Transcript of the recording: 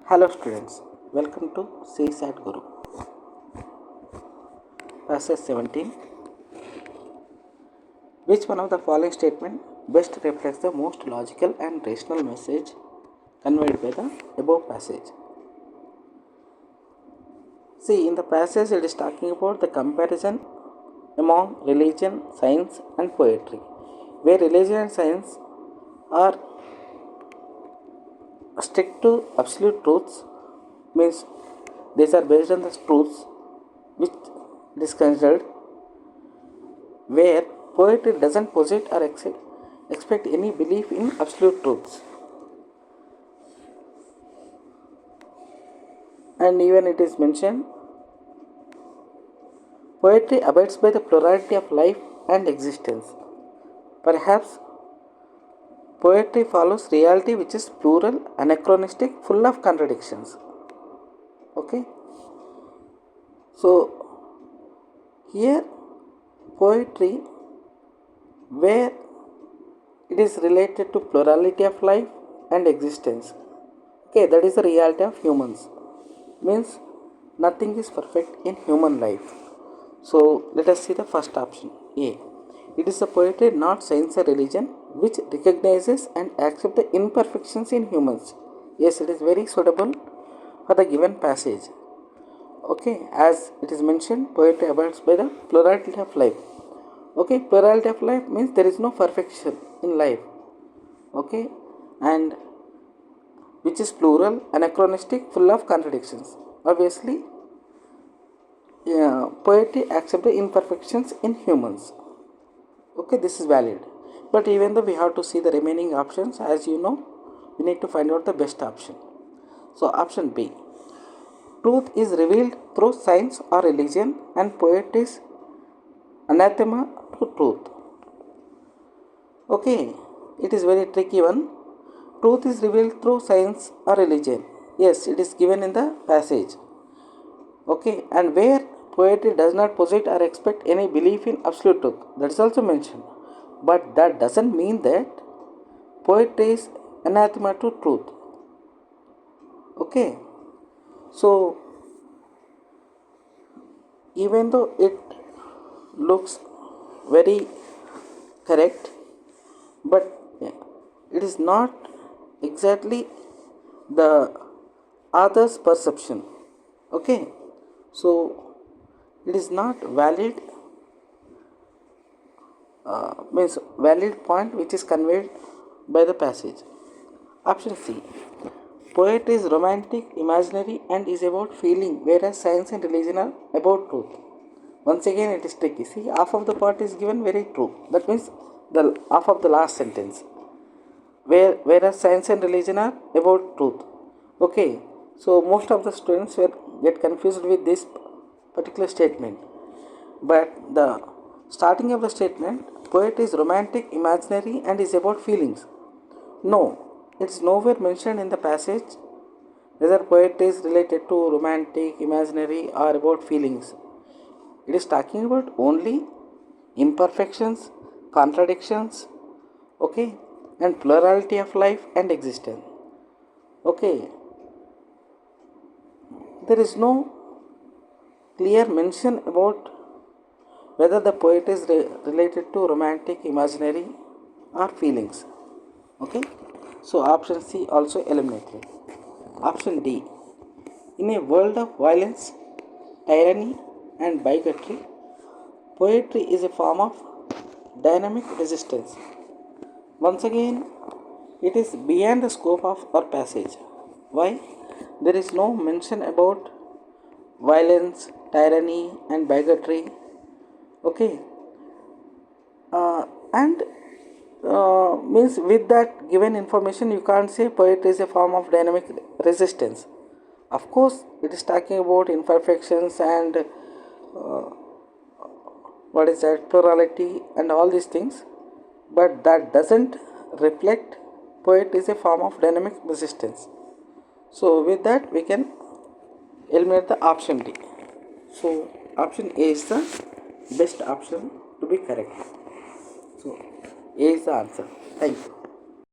Hello students, welcome to CSAT Guru. Passage 17. Which one of the following statement best reflects the most logical and rational message conveyed by the above passage? See, in the passage it is talking about the comparison among religion, science and poetry, where religion and science are strict to absolute truths, means these are based on the truths which it is considered, where poetry doesn't posit or expect any belief in absolute truths. And even it is mentioned, poetry abides by the plurality of life and existence. Perhaps poetry follows reality which is plural, anachronistic, full of contradictions. Okay? So, here poetry, where it is related to plurality of life and existence. Okay, that is the reality of humans. Means nothing is perfect in human life. So let us see the first option, A. It is a poetry, not science or religion, which recognizes and accepts the imperfections in humans. Yes, it is very suitable for the given passage. Okay, as it is mentioned, poetry abides by the plurality of life. Okay, plurality of life means there is no perfection in life. Okay, and which is plural, anachronistic, full of contradictions. Obviously, poetry accepts the imperfections in humans. Okay, this is valid. But even though we have to see the remaining options, as you know, we need to find out the best option. So, option B. Truth is revealed through science or religion, and poetry is anathema to truth. Okay, it is very tricky one. Truth is revealed through science or religion. Yes, it is given in the passage. Okay, and where poetry does not posit or expect any belief in absolute truth. That is also mentioned. But that doesn't mean that poetry is anathema to truth. Okay, so even though it looks very correct, but it is not exactly the author's perception. Okay, so it is not valid, means valid point which is conveyed by the passage. Option C. Poetry is romantic, imaginary and is about feeling, whereas science and religion are about truth. Once again it is tricky. See, half of the part is given very true. That means the half of the last sentence. Whereas science and religion are about truth. Okay, so most of the students get confused with this particular statement. But the starting of the statement, poetry is romantic, imaginary and is about feelings. No, it is nowhere mentioned in the passage whether poetry is related to romantic, imaginary or about feelings. It is talking about only imperfections, contradictions, okay, and plurality of life and existence. Okay, there is no clear mention about whether the poet is related to romantic, imaginary or feelings. Okay, so option C also eliminated. Option D. In a world of violence, tyranny and bigotry, poetry is a form of dynamic resistance. Once again, it is beyond the scope of our passage. Why? There is no mention about violence, tyranny and bigotry. Okay, and means with that given information you can't say poetry is a form of dynamic resistance. Of course, it is talking about imperfections and what is that, plurality and all these things, but that doesn't reflect poetry is a form of dynamic resistance. So with that we can eliminate the option D. So option A is the best option to be correct. So A is the answer. Thank you.